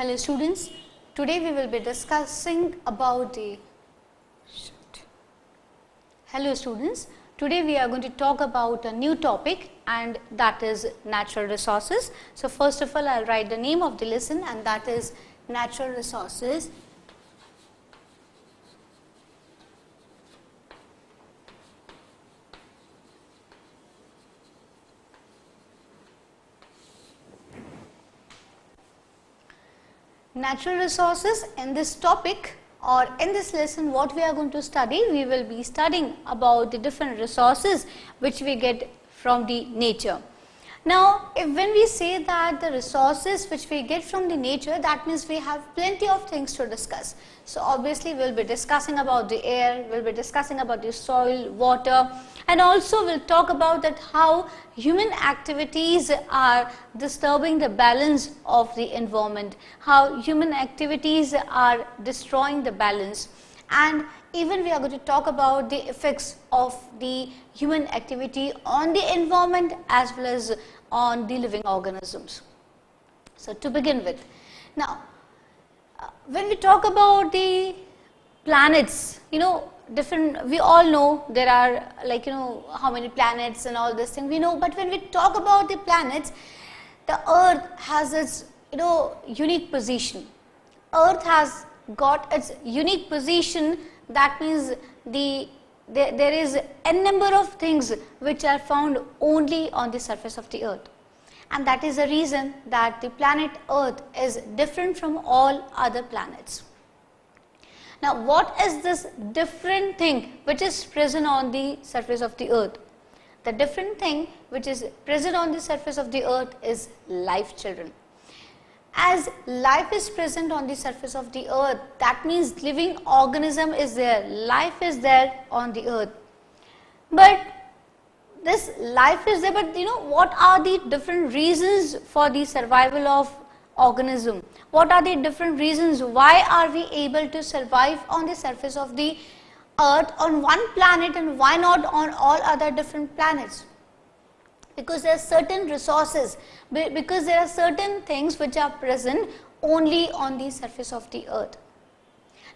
Hello students, today we will be discussing about Hello students, today we are going to talk about a new topic and that is natural resources. So first of all I will write the name of the lesson and that is natural resources. Natural resources. In this topic or in this lesson, what we are going to study, we will be studying about the different resources which we get from the nature. Now, when we say that the resources which we get from the nature, that means we have plenty of things to discuss. So obviously we will be discussing about the air, we will be discussing about the soil, water, and also we will talk about that how human activities are disturbing the balance of the environment, how human activities are destroying the balance, and even we are going to talk about the effects of the human activity on the environment as well as on the living organisms. So to begin with, now when we talk about the planets, we all know there are how many planets and all this thing we know, but when we talk about the planets, the earth has its unique position. Earth has got its unique position. That means there is n number of things which are found only on the surface of the earth, and that is the reason that the planet earth is different from all other planets. Now what is this different thing which is present on the surface of the earth? The different thing which is present on the surface of the earth is life, children. As life is present on the surface of the earth, that means living organism is there, life is there on the earth. But this life is there, but what are the different reasons for the survival of organism? What are the different reasons why are we able to survive on the surface of the earth on one planet and why not on all other different planets? Because there are certain resources, because there are certain things which are present only on the surface of the earth.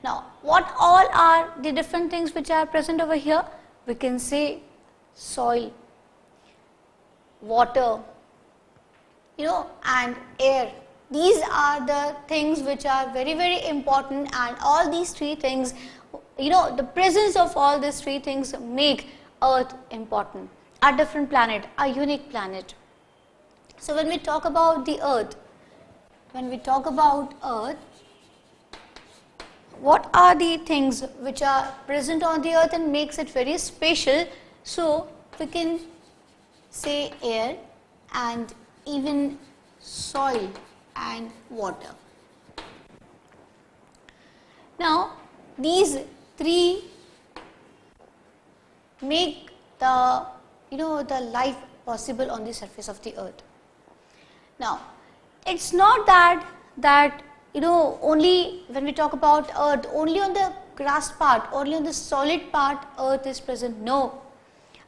Now what all are the different things which are present over here? We can say soil, water, and air. These are the things which are very, very important, and all these three things, the presence of all these three things make earth important. A different planet, a unique planet. So when we talk about the earth, what are the things which are present on the earth and makes it very special? So we can say air and even soil and water. Now these three make the life possible on the surface of the earth. Now it's not that only when we talk about earth, only on the grass part, only on the solid part earth is present. No,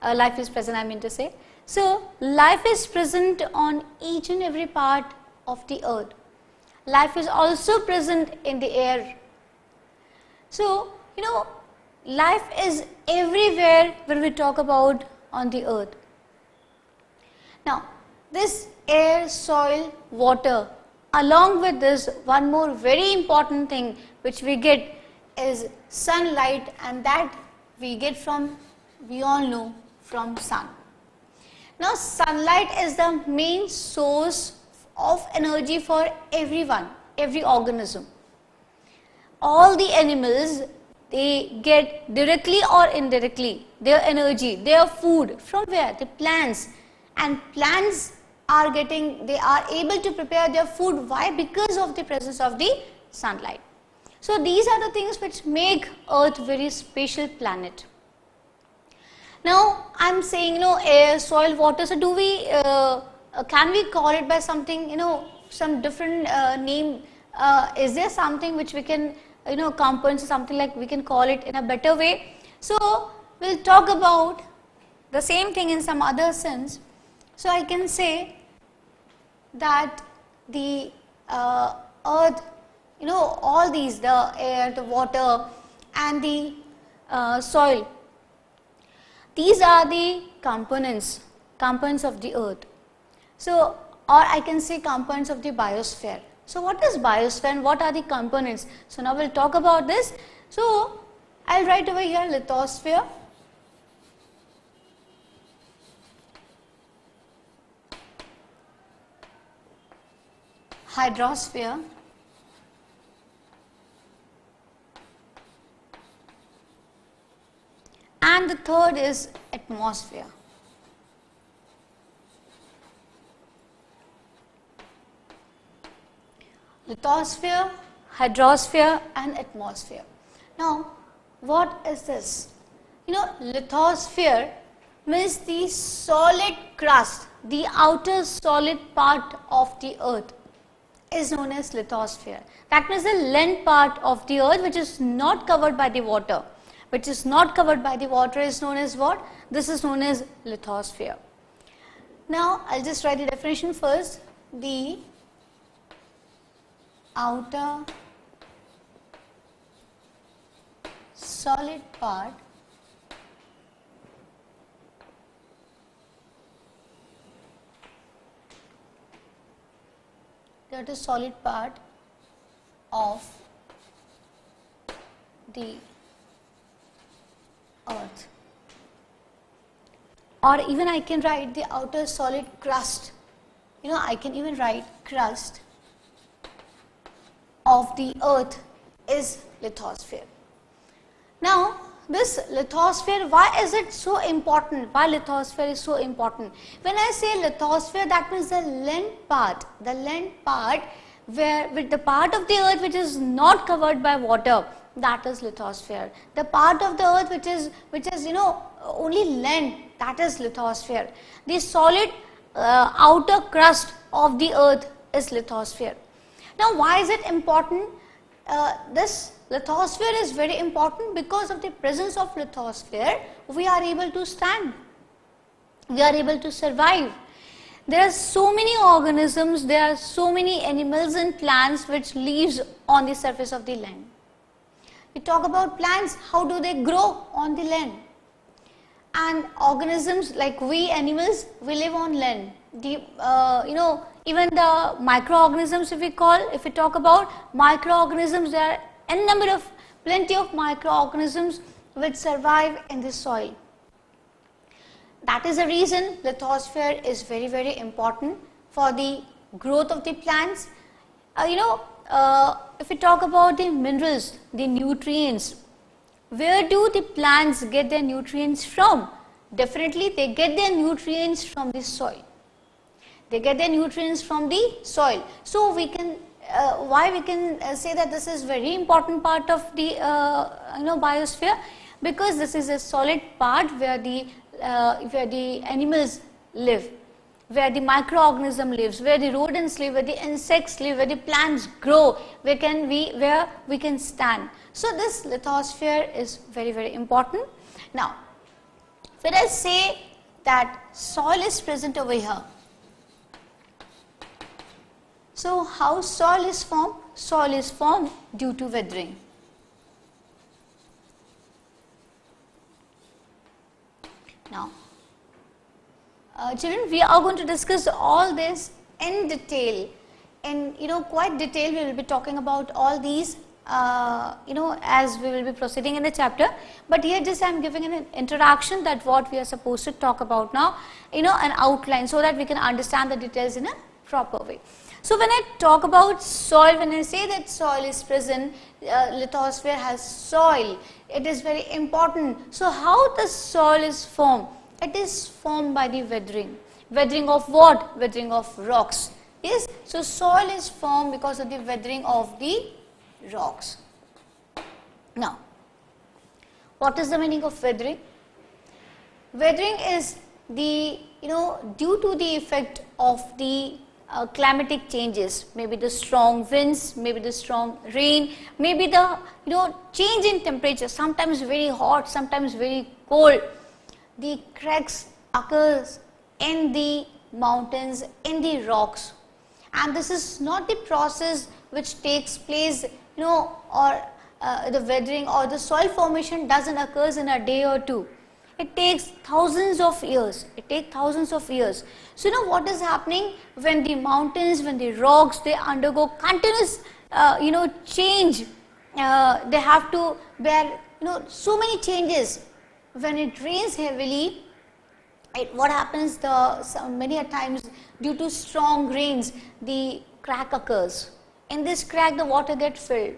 life is present, I mean to say. So life is present on each and every part of the earth. Life is also present in the air. So life is everywhere when we talk about on the earth. Now this air, soil, water, along with this one more very important thing which we get is sunlight, and that we get from, we all know, from sun. Now sunlight is the main source of energy for everyone, every organism. All the animals, they get directly or indirectly their energy, their food from where? The plants. And plants are they are able to prepare their food. Why? Because of the presence of the sunlight. So these are the things which make earth very special planet. Now I am saying air, soil, water. So do we can we call it by something, some different name? Is there something which we can components, something like we can call it in a better way? So we'll talk about the same thing in some other sense. So I can say that the earth, all these, the air, the water and the soil, these are the components of the earth. So, or I can say components of the biosphere. So, what is biosphere and what are the components? So, now we will talk about this. So, I will write over here lithosphere, hydrosphere, and the third is atmosphere. Lithosphere, hydrosphere and atmosphere. Now, what is this? Lithosphere means the solid crust, the outer solid part of the earth is known as lithosphere. That means the land part of the earth which is not covered by the water. Which is not covered by the water is known as what? This is known as lithosphere. Now, I will just write the definition first. The outer solid part of the earth, or even I can write the outer solid crust. I can even write crust of the earth is lithosphere. Now, this lithosphere, why is it so important? Why lithosphere is so important? When I say lithosphere, that means the land part where with the part of the earth which is not covered by water, that is lithosphere. The part of the earth which is only land, that is lithosphere. The solid outer crust of the earth is lithosphere. Now, why is it important? This lithosphere is very important because of the presence of lithosphere, we are able to stand, we are able to survive. There are so many organisms, there are so many animals and plants which lives on the surface of the land. We talk about plants, how do they grow on the land? And organisms like we animals, we live on land. The, even the microorganisms, if we talk about microorganisms, there are plenty of microorganisms which survive in the soil. That is the reason lithosphere is very, very important for the growth of the plants. If we talk about the minerals, the nutrients, where do the plants get their nutrients from? Definitely they get their nutrients from the soil. They get their nutrients from the soil. So we can, why we can say that this is very important part of the biosphere, because this is a solid part where the animals live, where the microorganism lives, where the rodents live, where the insects live, where the plants grow, where we can stand. So this lithosphere is very, very important. Now, when I say that soil is present over here, so how soil is formed? Soil is formed due to weathering. Now, children, we are going to discuss all this in detail. In quite detail, we will be talking about all these as we will be proceeding in the chapter. But here just I am giving an introduction that what we are supposed to talk about now, an outline, so that we can understand the details in a proper way. So when I talk about soil, when I say that soil is present, lithosphere has soil, it is very important. So how the soil is formed? It is formed by the weathering. Weathering of what? Weathering of rocks. Yes, so soil is formed because of the weathering of the rocks. Now, what is the meaning of weathering? Weathering is the, due to the effect of the climatic changes, maybe the strong winds, maybe the strong rain, maybe the change in temperature, sometimes very hot, sometimes very cold. The cracks occurs in the mountains, in the rocks, and this is not the process which takes place, or the weathering or the soil formation doesn't occurs in a day or two. It takes thousands of years. So what is happening when the mountains, when the rocks, they undergo continuous change. They have to bear so many changes. When it rains heavily, what happens, many a times due to strong rains, the crack occurs. In this crack, the water gets filled.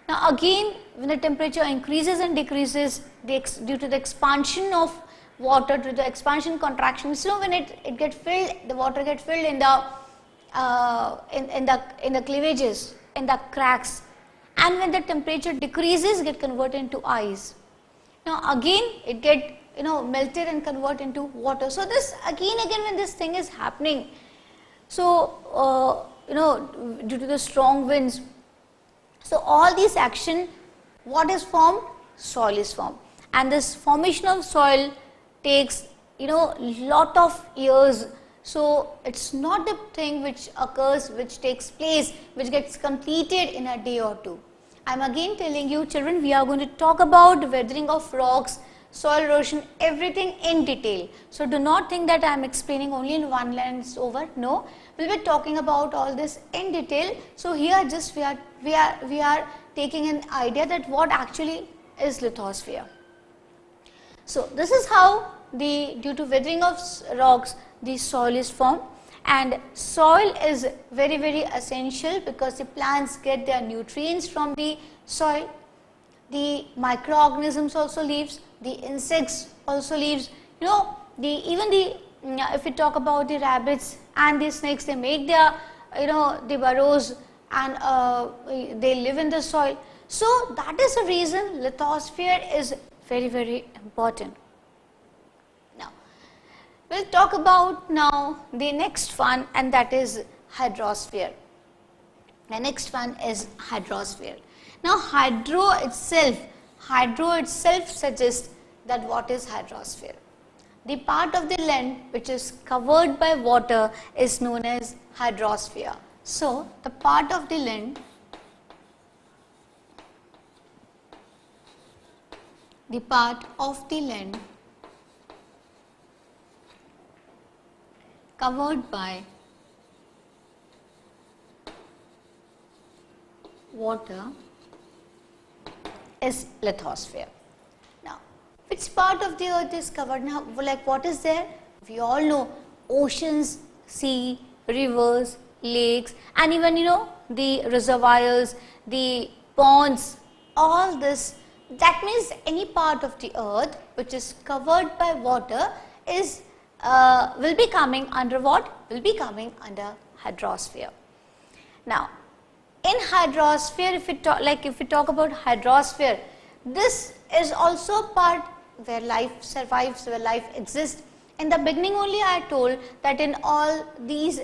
Now again, when the temperature increases and decreases, due to the expansion of water, to the expansion contraction, so when it gets filled, the water gets filled in the cleavages, in the cracks, and when the temperature decreases, get converted into ice. Now again, it get melted and convert into water. So this again when this thing is happening, so due to the strong winds, so all these action, what is formed? Soil is formed, and this formation of soil takes lot of years. So it's not the thing which occurs, which takes place, which gets completed in a day or two. I'm again telling you, children, we are going to talk about weathering of rocks, soil erosion, everything in detail. So do not think that I am explaining only in one line and it's over. No, we'll be talking about all this in detail. So here just we are taking an idea that what actually is lithosphere. So this is how due to weathering of rocks, the soil is formed, and soil is very, very essential because the plants get their nutrients from the soil. The microorganisms also lives, the insects also lives, if we talk about the rabbits and the snakes, they make their the burrows and they live in the soil. So that is the reason lithosphere is very, very important. Now we'll talk about now the next one, and that is hydrosphere. The next one is hydrosphere. Now hydro itself suggests that what is hydrosphere. The part of the land which is covered by water is known as hydrosphere. So the part of the land covered by water is lithosphere. Now, which part of the earth is covered? Now, like what is there? We all know oceans, sea, rivers, lakes, and even the reservoirs, the ponds, all this. That means any part of the earth which is covered by water is will be coming under what? Will be coming under hydrosphere. Now, in hydrosphere, if we talk about hydrosphere, this is also part where life survives, where life exists. In the beginning only I told that in all these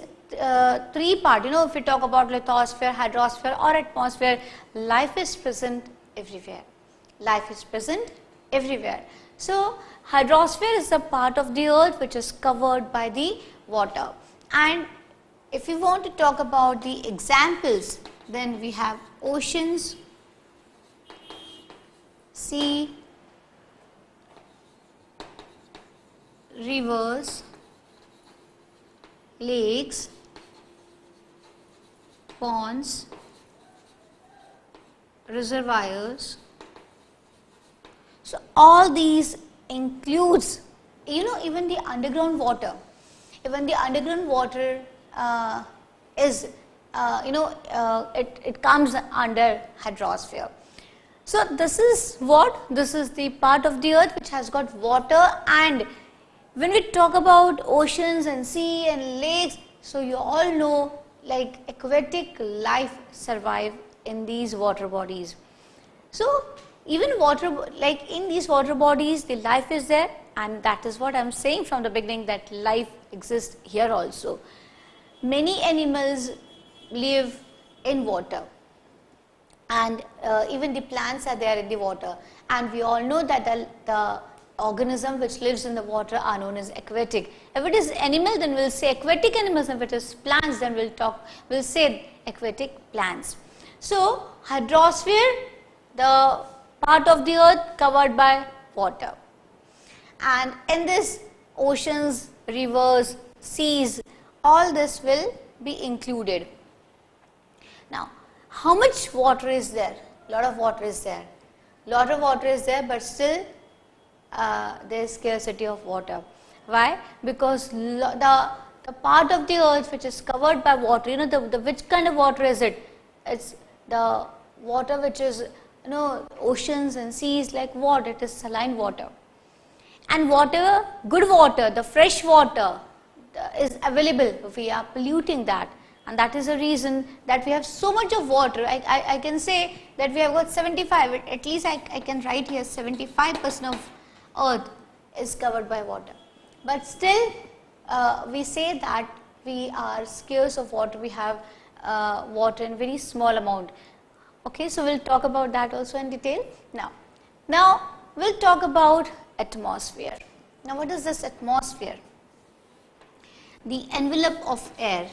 three parts, if we talk about lithosphere, hydrosphere or atmosphere, life is present everywhere. Life is present everywhere. So hydrosphere is the part of the earth which is covered by the water. And if we want to talk about the examples, then we have oceans, sea, rivers, lakes, ponds, reservoirs. So all these includes even the underground water. Even the underground water is it comes under hydrosphere. So this is what? This is the part of the earth which has got water. And when we talk about oceans and sea and lakes, so you all know like aquatic life survive in these water bodies. So even water, like in these water bodies, the life is there, and that is what I am saying from the beginning, that life exists here also. Many animals live in water, and even the plants are there in the water, and we all know that the organism which lives in the water are known as aquatic. If it is animal, then we'll say aquatic animals. If it is plants, then we'll say aquatic plants. So, hydrosphere, the part of the earth covered by water, and in this oceans, rivers, seas, all this will be included. Now, how much water is there? Lot of water is there. Lot of water is there, but still there is scarcity of water. Why? Because the part of the earth which is covered by water, you know, the which kind of water is it? It's the water which is, you know, oceans and seas, like what? It is saline water. And whatever good water, the fresh water is available, we are polluting that. And that is the reason that we have so much of water. I can say that we have got 75, at least I can write here 75% of earth is covered by water. But still we say that we are scarce of water, we have water in very small amount. Okay, so we will talk about that also in detail. Now we will talk about atmosphere. Now what is this atmosphere? The envelope of air.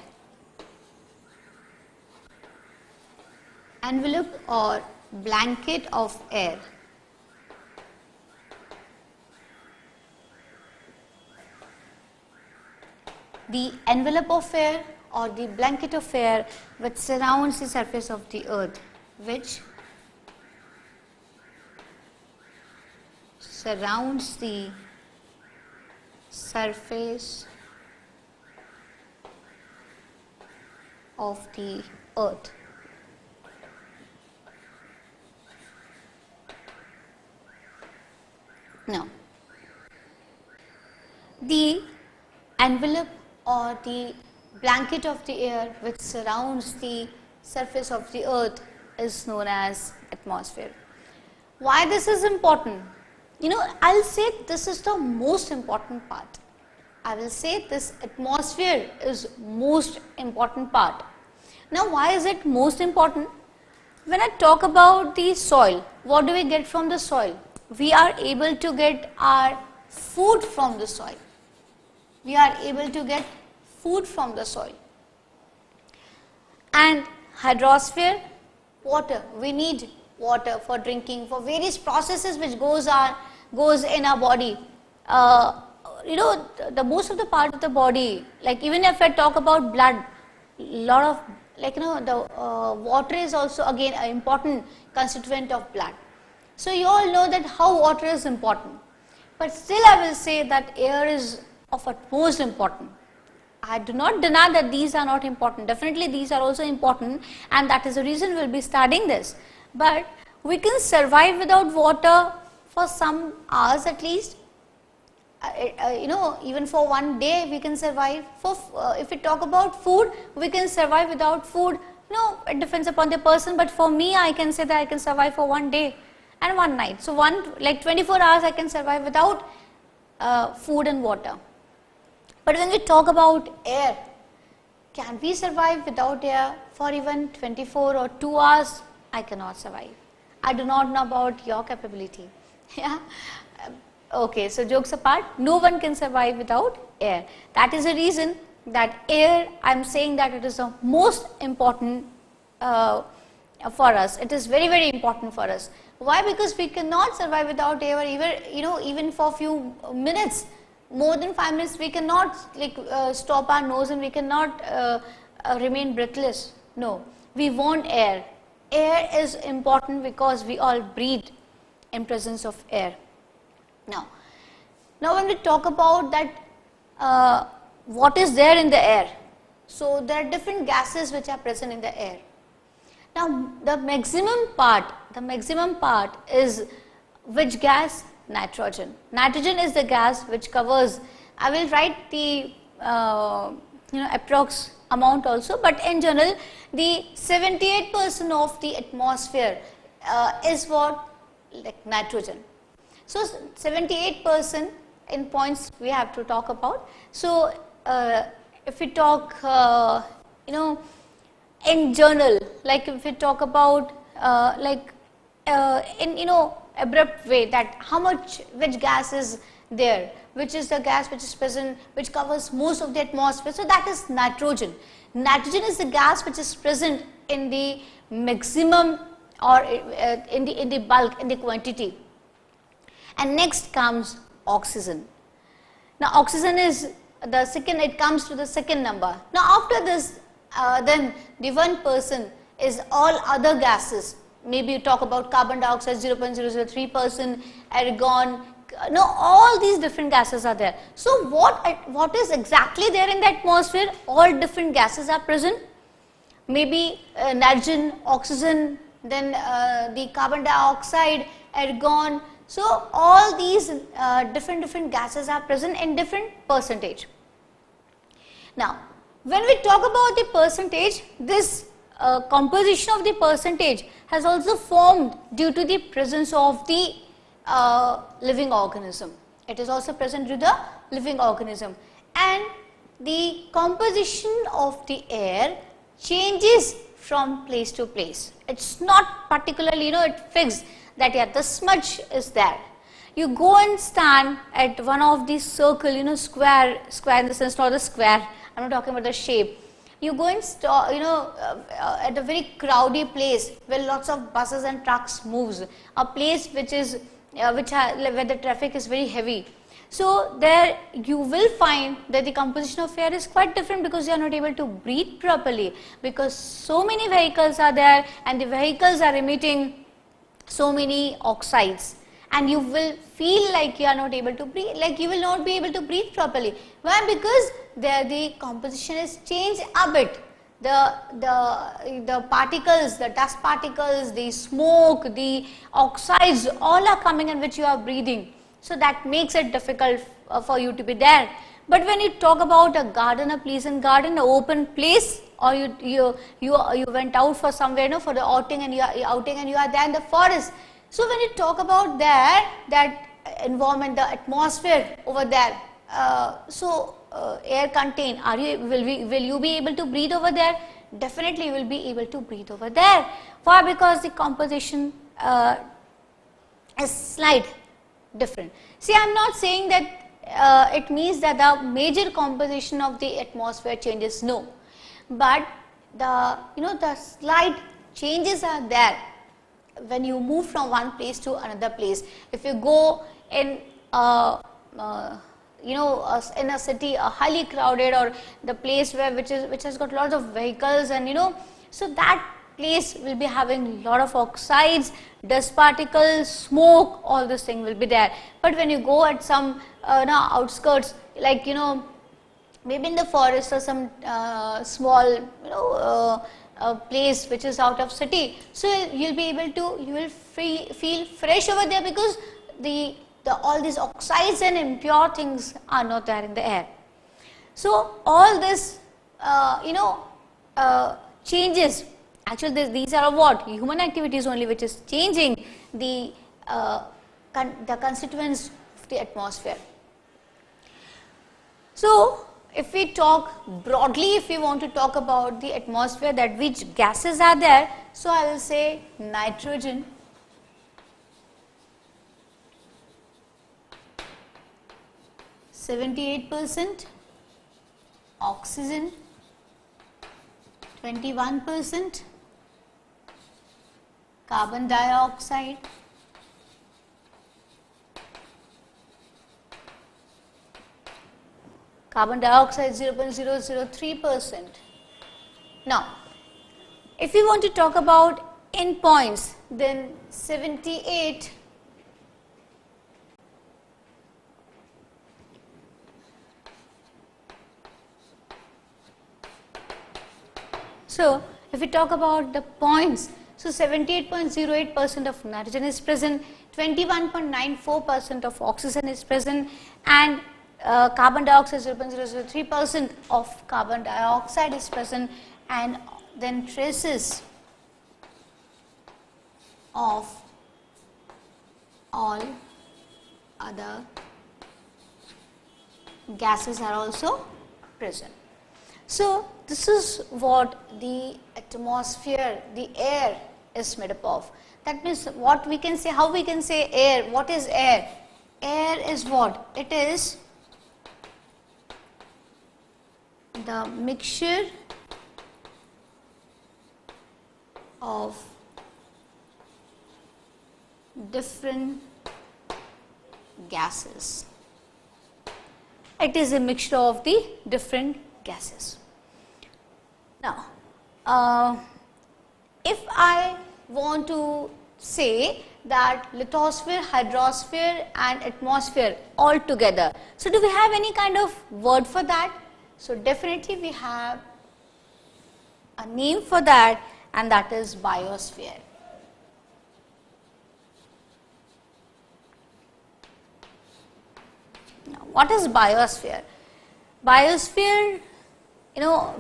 Envelope or blanket of air. The envelope of air or the blanket of air which surrounds the surface of the earth, which surrounds the surface of the earth. Now, the envelope or the blanket of the air which surrounds the surface of the earth is known as atmosphere. Why this is important? You know, I will say this is the most important part. I will say this atmosphere is most important part. Now, why is it most important? When I talk about the soil, what do we get from the soil? We are able to get our food from the soil. We are able to get food from the soil. And hydrosphere, water. We need water for drinking, for various processes which goes in our body. You know, the most of the part of the body, like even if I talk about blood, lot of, like, you know, the water is also again an important constituent of blood. So you all know that how water is important, but still I will say that air is of utmost important. I do not deny that these are not important. Definitely these are also important, and that is the reason we will be studying this. But we can survive without water for some hours at least. You know, even for one day we can survive. For if we talk about food, we can survive without food. No, it depends upon the person, but for me I can say that I can survive for one day and one night. So like 24 hours I can survive without food and water. But when we talk about air, can we survive without air for even 24 or 2 hours? I cannot survive. I do not know about your capability. Yeah. Okay, so jokes apart, no one can survive without air. That is the reason that air, I am saying that it is the most important for us. It is very, very important for us. Why? Because we cannot survive without air, even for a few minutes, more than 5 minutes, we cannot stop our nose and we cannot remain breathless. No, we want air. Air is important because we all breathe in presence of air. Now when we talk about that, what is there in the air? So there are different gases which are present in the air. Now the maximum part is which gas? Nitrogen. Nitrogen is the gas which covers, I will write the approx amount also, but in general the 78% of the atmosphere is what? Like nitrogen. So 78% in points we have to talk about. So if we talk in general, like if we talk about in abrupt way, that how much, which gas is there, which is the gas which is present, which covers most of the atmosphere. So that is nitrogen. Nitrogen is the gas which is present in the maximum or in the bulk, in the quantity. And next comes oxygen. Now oxygen is the second, it comes to the second number. Now after this, then the 1% is all other gases. Maybe you talk about carbon dioxide 0.003%, argon, all these different gases are there. So what is exactly there in the atmosphere? All different gases are present. Maybe nitrogen, oxygen, then the carbon dioxide, argon. So all these different gases are present in different percentage. Now when we talk about the percentage, this composition of the percentage has also formed due to the presence of the living organism. It is also present due to the living organism, and the composition of the air changes from place to place. It's not particularly, it fixed that this much is there. You go and stand at one of these circle, square in the sense, not the square, I'm not talking about the shape. You go and at a very crowded place where lots of buses and trucks moves, a place which is where the traffic is very heavy. So there you will find that the composition of air is quite different, because you are not able to breathe properly, because so many vehicles are there and the vehicles are emitting so many oxides, and you will feel like you are not able to breathe, like you will not be able to breathe properly. Why? Because there the composition is changed a bit. The particles, the dust particles, the smoke, the oxides, all are coming in which you are breathing. So that makes it difficult for you to be there. But when you talk about a garden, a pleasant garden, an open place, or you went out for somewhere, for the outing, and you are there in the forest. So when you talk about that environment, the atmosphere over there, air contained, will you be able to breathe over there? Definitely you will be able to breathe over there. Why? Because the composition is slight different. See, I am not saying that it means that the major composition of the atmosphere changes, no, but the slight changes are there when you move from one place to another place. If you go in in a city, highly crowded, or the place which has got lots of vehicles, and so that place will be having lot of oxides, dust particles, smoke, all this thing will be there. But when you go at some outskirts, like maybe in the forest or some small place which is out of city, so you will feel fresh over there, because all these oxides and impure things are not there in the air. So all this changes. Actually these are what? Human activities only which is changing the constituents of the atmosphere. So if we talk broadly, if we want to talk about the atmosphere, that which gases are there, so I will say nitrogen, %, oxygen 21%, carbon dioxide 0.003%. Now, if we want to talk about in points, then 78 So if we talk about the points, so 78.08% of nitrogen is present, 21.94% of oxygen is present, and carbon dioxide 0.003% of carbon dioxide is present, and then traces of all other gases are also present. So this is what the atmosphere, the air is made up of. That means what we can say, how we can say air, what is air? air is what? It is the mixture of different gases. It is a mixture of the different gases. Now, if I want to say that lithosphere, hydrosphere and atmosphere all together, so do we have any kind of word for that? So definitely we have a name for that, and that is biosphere. Now, what is biosphere? Biosphere,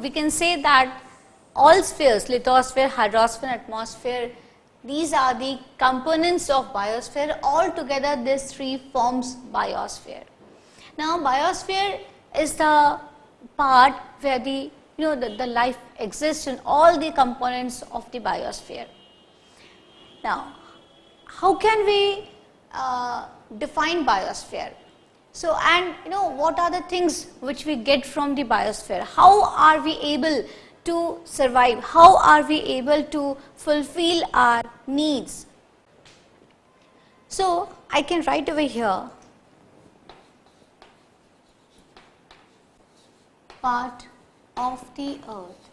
we can say that all spheres, lithosphere, hydrosphere, atmosphere, these are the components of biosphere. All together, these three forms biosphere. Now, biosphere is the part where the life exists in all the components of the biosphere. Now, how can we define biosphere? So, and what are the things which we get from the biosphere? How are we able to survive? How are we able to fulfill our needs? So, I can write over here part of the earth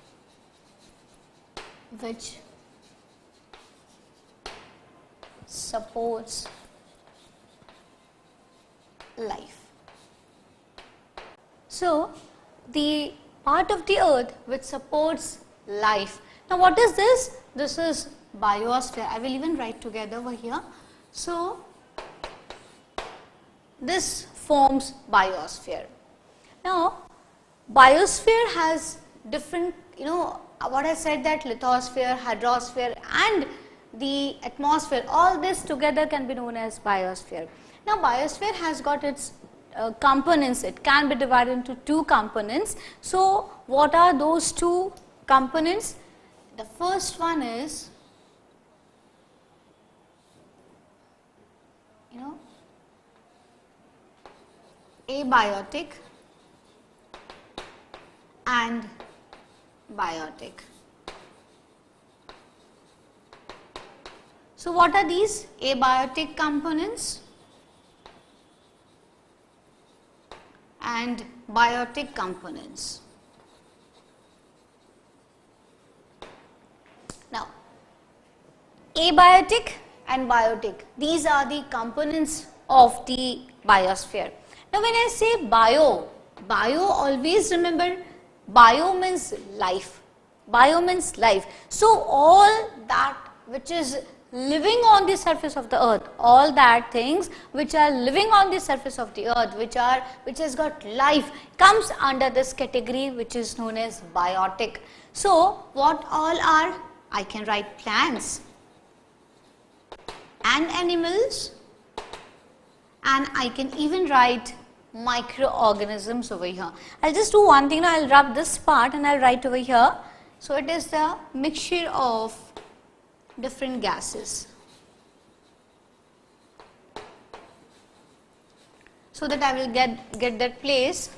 which supports life. So, the part of the earth which supports life. Now, what is this? This is biosphere. I will even write together over here. So, this forms biosphere. Now, biosphere has different, what I said, that lithosphere, hydrosphere and the atmosphere, all this together can be known as biosphere. Now, biosphere has got its components. It can be divided into two components. So, what are those two components? The first one is, abiotic and biotic. So, what are these abiotic components and biotic components? Now, abiotic and biotic, these are the components of the biosphere. Now, when I say bio always remember, bio means life. Bio means life. So, all that which is living on the surface of the earth, all that things which are living on the surface of the earth, which has got life, comes under this category which is known as biotic. So, what all are? I can write plants and animals, and I can even write microorganisms over here. I'll just do one thing. I'll rub this part and I'll write over here. So, it is the mixture of different gases. So that I will get that place.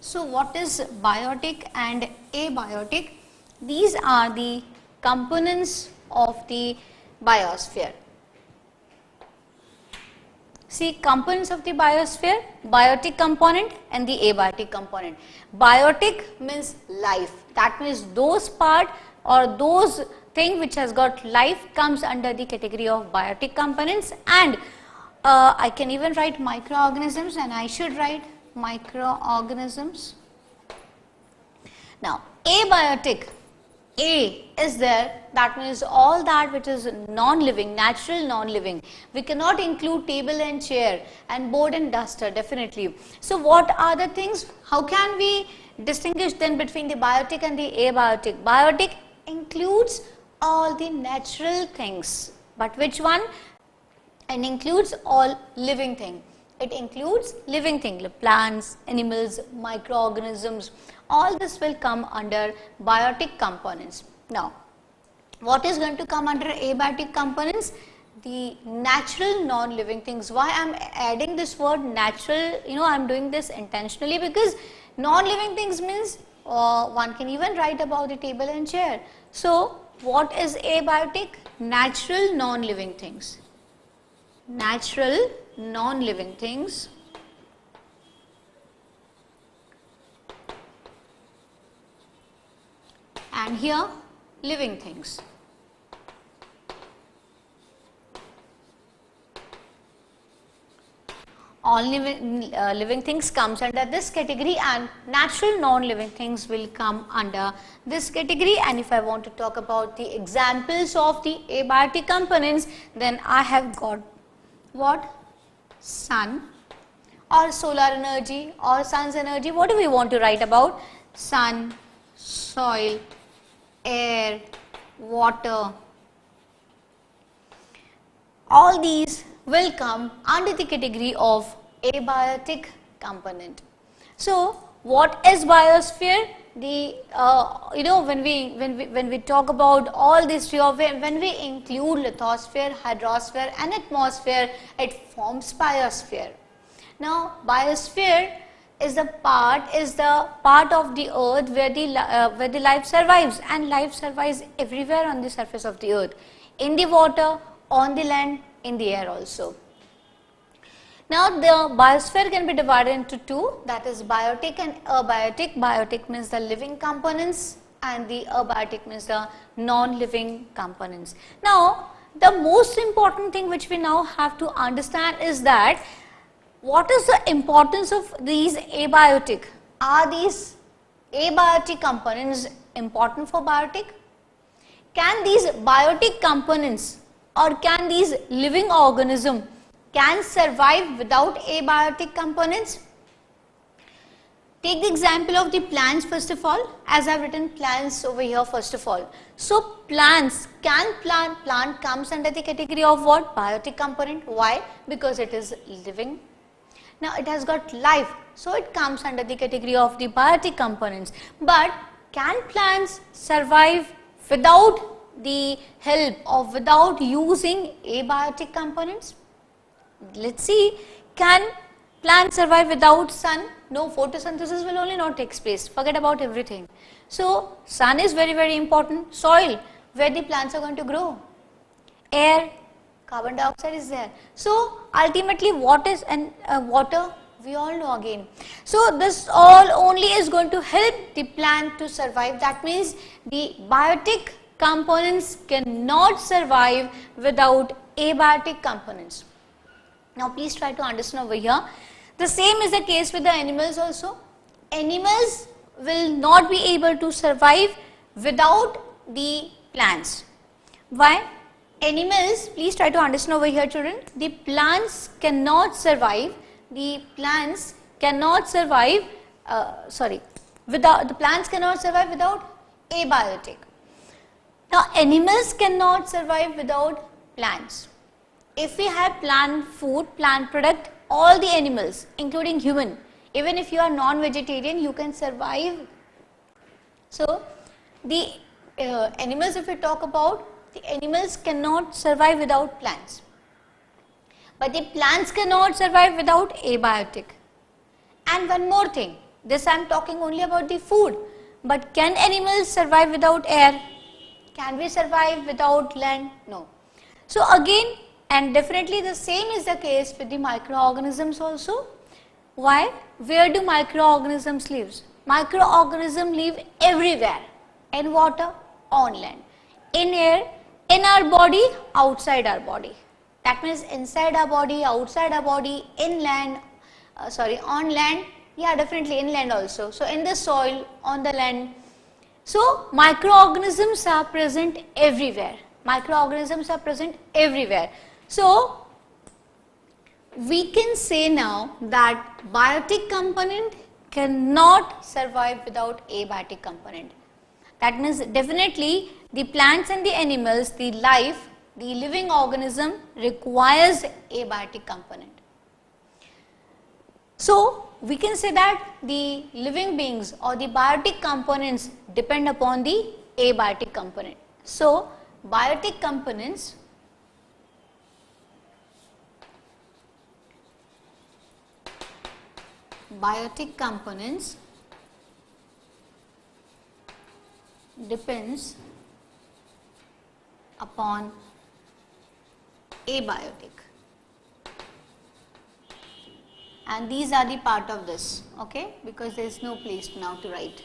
So, what is biotic and abiotic? These are the components of the biosphere. See, components of the biosphere, biotic component and the abiotic component. Biotic means life. That means those part or those thing which has got life comes under the category of biotic components, and I can even write microorganisms, and I should write microorganisms. Now, abiotic, A is there, that means all that which is non-living, natural non-living. We cannot include table and chair and board and duster, definitely. So, what are the things? How can we distinguish then between the biotic and the abiotic? Biotic includes all the natural things, but which one? And includes all living thing. It includes living thing, like plants, animals, microorganisms. All this will come under biotic components. Now, what is going to come under abiotic components? the natural non-living things. Why I am adding this word natural, I am doing this intentionally because non-living things means one can even write about the table and chair. So, what is abiotic? Natural non-living things. Natural non-living things. And here living things. All living things comes under this category, and natural non-living things will come under this category. And if I want to talk about the examples of the abiotic components, then I have got what? Sun or solar energy or sun's energy. What do we want to write about? Sun, soil, air, water. All these will come under the category of abiotic component. So, what is biosphere? The when we talk about all these three of them, when we include lithosphere, hydrosphere and atmosphere, it forms biosphere. Now, biosphere is the part of the earth where the life survives, and life survives everywhere on the surface of the earth, in the water, on the land, in the air also. Now, the biosphere can be divided into two, that is biotic and abiotic. Biotic means the living components and the abiotic means the non-living components. Now, the most important thing which we now have to understand is that what is the importance of these abiotic? Are these abiotic components important for biotic? Can these biotic components or can these living organisms can survive without abiotic components? Take the example of the plants first of all, as I have written plants over here first of all. So, plants, plant comes under the category of what? Biotic component. Why? Because it is living. Now, it has got life, so it comes under the category of the biotic components. But can plants survive without the help of, without using abiotic components? Let's see, can plants survive without sun? No, photosynthesis will only not take place, forget about everything. So, sun is very, very important. Soil, where the plants are going to grow. Air, carbon dioxide is there. So, ultimately what is water? We all know again. So, this all only is going to help the plant to survive. That means the biotic components cannot survive without abiotic components. Now, please try to understand over here. The same is the case with the animals also. Animals will not be able to survive without the plants. Why? Animals, please try to understand over here children, the plants cannot survive, without, the plants cannot survive without abiotic. Now, animals cannot survive without plants. If we have plant food, plant product, all the animals including human, even if you are non-vegetarian, you can survive. So, the animals, if we talk about, the animals cannot survive without plants, but the plants cannot survive without abiotic. And one more thing, this I am talking only about the food, but can animals survive without air? Can we survive without land? No. So, again, and definitely the same is the case with the microorganisms also. Why? Where do microorganisms live? Microorganisms live everywhere, in water, on land, in air, in our body, outside our body. That means inside our body, outside our body, on land, yeah, definitely inland also. So, in the soil, on the land. So, microorganisms are present everywhere. Microorganisms are present everywhere. So, we can say now that biotic component cannot survive without abiotic component. That means definitely the plants and the animals, the life, the living organism requires abiotic component. So, we can say that the living beings or the biotic components depend upon the abiotic component. So, biotic components biotic components depends upon abiotic, and these are the part of this, okay, because there is no place now to write.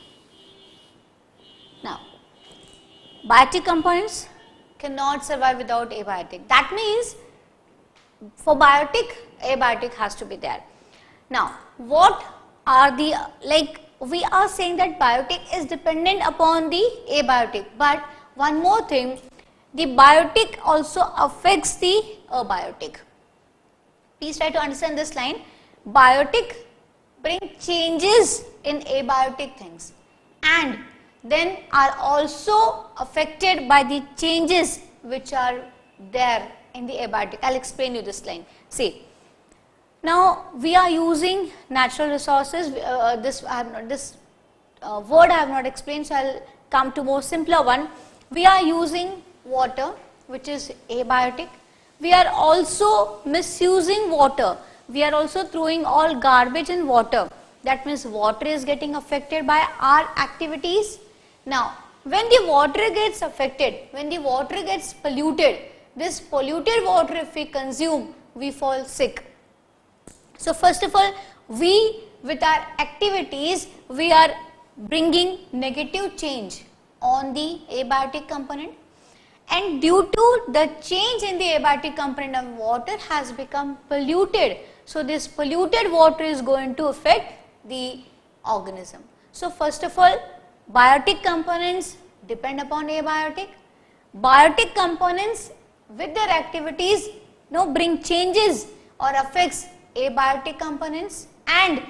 Now, biotic components cannot survive without abiotic. That means for biotic, abiotic has to be there. Now, what are the, like we are saying that biotic is dependent upon the abiotic, but one more thing, the biotic also affects the abiotic. Please try to understand this line. Biotic bring changes in abiotic things and then are also affected by the changes which are there in the abiotic. I will explain you this line. See, now we are using natural resources. This word I have not explained, so I will come to more simpler one. We are using water, which is abiotic. We are also misusing water. We are also throwing all garbage in water. That means water is getting affected by our activities. Now, when the water gets affected, when the water gets polluted, this polluted water if we consume, we fall sick. So, first of all, we with our activities, we are bringing negative change on the abiotic component, and due to the change in the abiotic component of water has become polluted. So, this polluted water is going to affect the organism. So, first of all, biotic components depend upon abiotic. Biotic components with their activities bring changes or affects abiotic components, and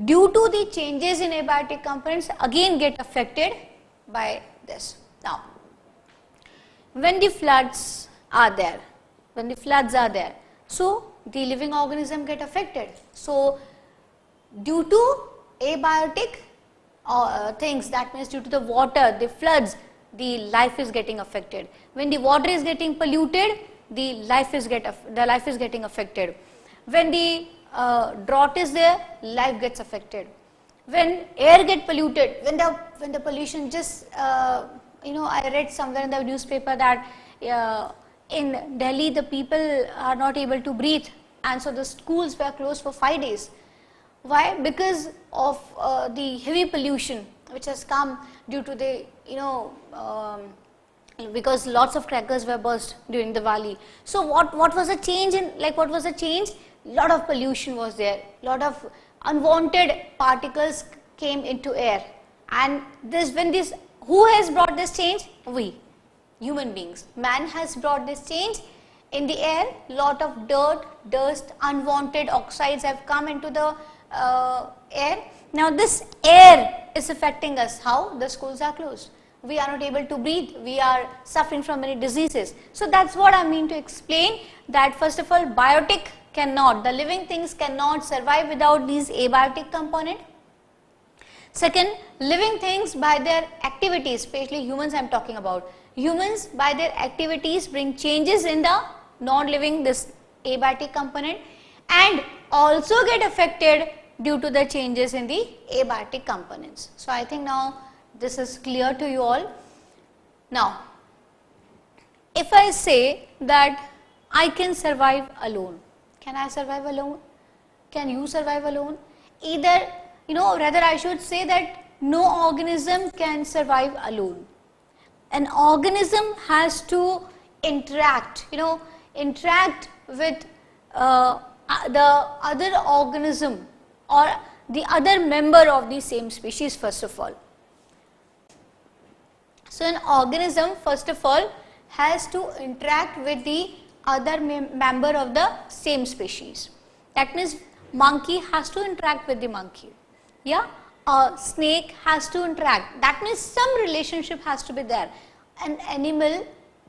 due to the changes in abiotic components again get affected by this. Now, when the floods are there, so the living organism get affected. So, due to abiotic things, that means due to the water, the floods, the life is getting affected. When the water is getting polluted, the life is getting affected. When the drought is there, life gets affected. When air get polluted, when the pollution just I read somewhere in the newspaper that in Delhi the people are not able to breathe, and so the schools were closed for 5 days. Why? Because of the heavy pollution which has come due to the because lots of crackers were burst during Diwali. So what was the change in, what was the change? Lot of pollution was there, lot of unwanted particles came into air, and who has brought this change? We, human beings. Man has brought this change in the air. Lot of dirt, dust, unwanted oxides have come into the air. Now this air is affecting us. How? The schools are closed. We are not able to breathe. We are suffering from many diseases. So that's what I mean to explain, that first of all, biotic cannot, the living things cannot survive without these abiotic component. Second, living things by their activities, especially humans I am talking about. Humans by their activities bring changes in the non-living, this abiotic component, and also get affected due to the changes in the abiotic components. So I think now this is clear to you all. Now, if I say that I can survive alone, can I survive alone? Can you survive alone? Either, rather I should say that no organism can survive alone. An organism has to interact, interact with the other organism or the other member of the same species first of all. So, an organism first of all has to interact with the other member of the same species. That means monkey has to interact with the monkey. Yeah, a snake has to interact. That means some relationship has to be there. An animal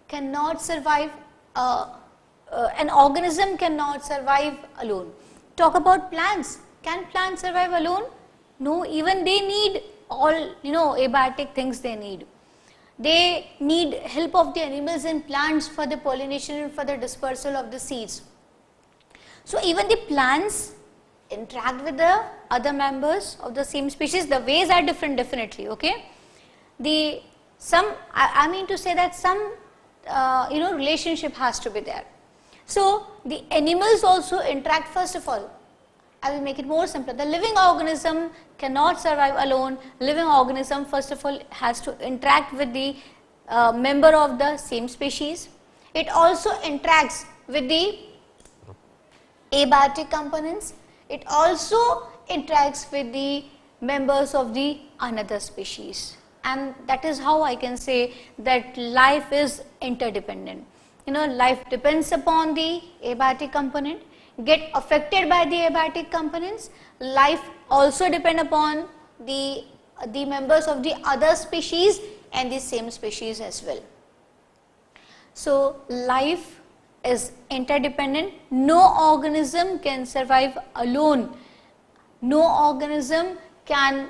cannot survive, an organism cannot survive alone. Talk about plants. Can plants survive alone? No, even they need all, abiotic things they need. They need help of the animals and plants for the pollination and for the dispersal of the seeds. So even the plants interact with the other members of the same species. The ways are different definitely, okay. I mean to say that some relationship has to be there. So the animals also interact. First of all, I will make it more simpler. The living organism cannot survive alone. Living organism first of all has to interact with the member of the same species. It also interacts with the abiotic components. It also interacts with the members of the another species, and that is how I can say that life is interdependent. Life depends upon the abiotic component, get affected by the abiotic components. Life also depend upon the members of the other species and the same species as well. So life is interdependent. No organism can survive alone. No organism can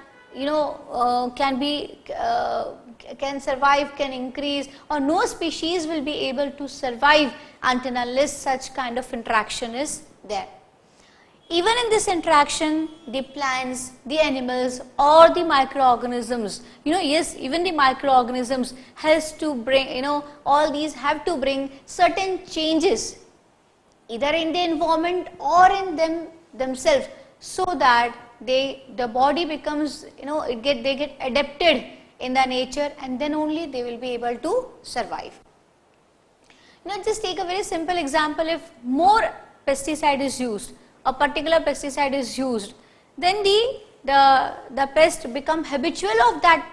can survive, can increase, or no species will be able to survive until unless such kind of interaction is there. Even in this interaction, the plants, the animals, or the microorganisms, yes, even the microorganisms has to bring, all these have to bring certain changes either in the environment or in themselves, so that the body becomes, they get adapted in the nature, and then only they will be able to survive. Just take a very simple example. If more pesticide is used, a particular pesticide is used, then the pest become habitual of that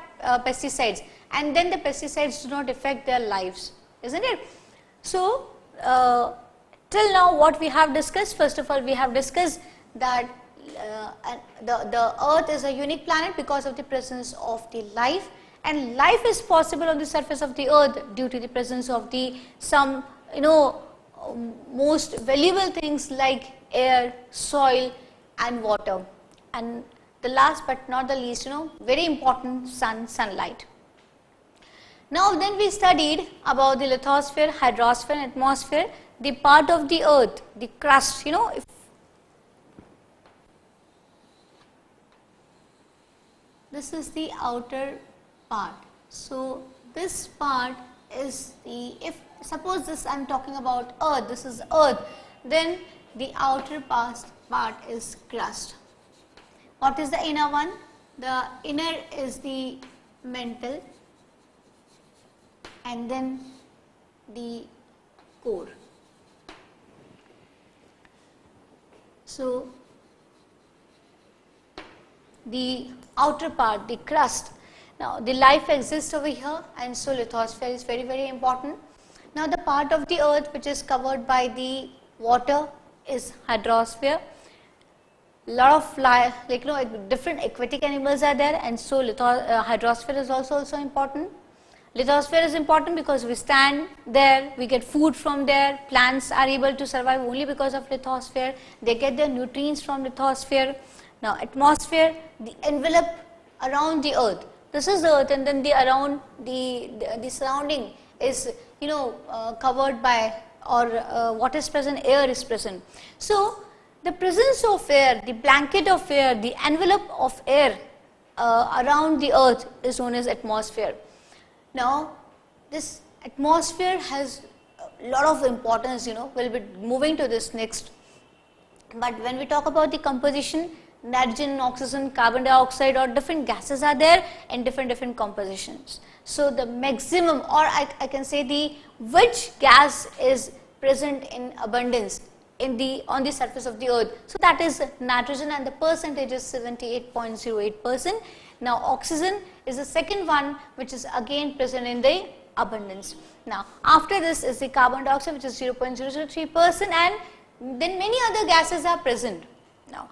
pesticides, and then the pesticides do not affect their lives, isn't it? So till now what we have discussed, first of all we have discussed that the earth is a unique planet because of the presence of the life, and life is possible on the surface of the earth due to the presence of the some most valuable things like air, soil and water, and the last but not the least, very important, sunlight. Now then we studied about the lithosphere, hydrosphere and atmosphere, the part of the earth, the crust, if this is the outer part. So this part is if suppose this I am talking about earth, this is earth, then the outer part is crust. What is the inner one? The inner is the mantle, and then the core. So the outer part, the crust. Now the life exists over here, and so lithosphere is very, very important. Now the part of the earth which is covered by the water is hydrosphere. Lot of different aquatic animals are there, and so hydrosphere is also important. Lithosphere is important because we stand there, we get food from there. Plants are able to survive only because of lithosphere. They get their nutrients from lithosphere. Now atmosphere, the envelope around the earth. This is the earth, and then the around the surrounding is covered by, or what is present, air is present. So the presence of air, the blanket of air, the envelope of air around the earth is known as atmosphere. Now this atmosphere has a lot of importance, we'll be moving to this next. But when we talk about the composition, nitrogen, oxygen, carbon dioxide, or different gases are there in different compositions. So the maximum, or I can say which gas is present in abundance on the surface of the earth. So that is nitrogen, and the percentage is 78.08%. Now oxygen is the second one, which is again present in the abundance. Now after this is the carbon dioxide, which is 0.003%, and then many other gases are present. Now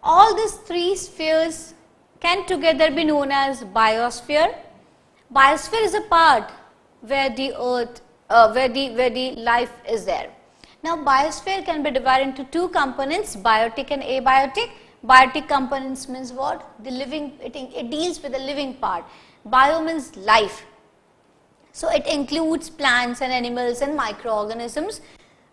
all these three spheres can together be known as biosphere. Biosphere is a part where the earth, where the life is there. Now biosphere can be divided into two components, biotic and abiotic. Biotic components means what? The living, it deals with the living part. Bio means life. So it includes plants and animals and microorganisms,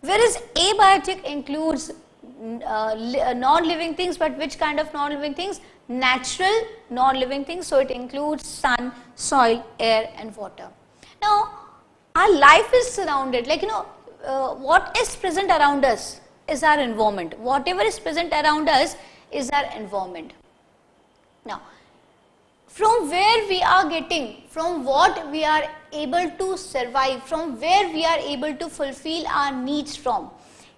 whereas abiotic includes non-living things, but which kind of non-living things? Natural non-living things. So it includes sun, soil, air and water. Now our life is surrounded, like what is present around us is our environment. Whatever is present around us is our environment. Now from where we are getting, from what we are able to survive, from where we are able to fulfill our needs from.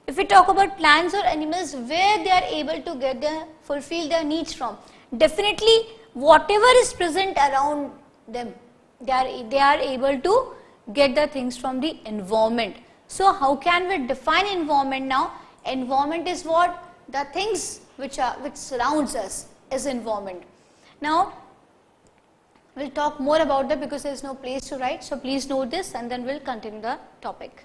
If we talk about plants or animals, where they are able to fulfill their needs from, definitely whatever is present around them, they are able to get the things from the environment. So how can we define environment now? Environment is what? The things which surrounds us is environment. Now we'll talk more about that because there is no place to write. So please note this and then we'll continue the topic.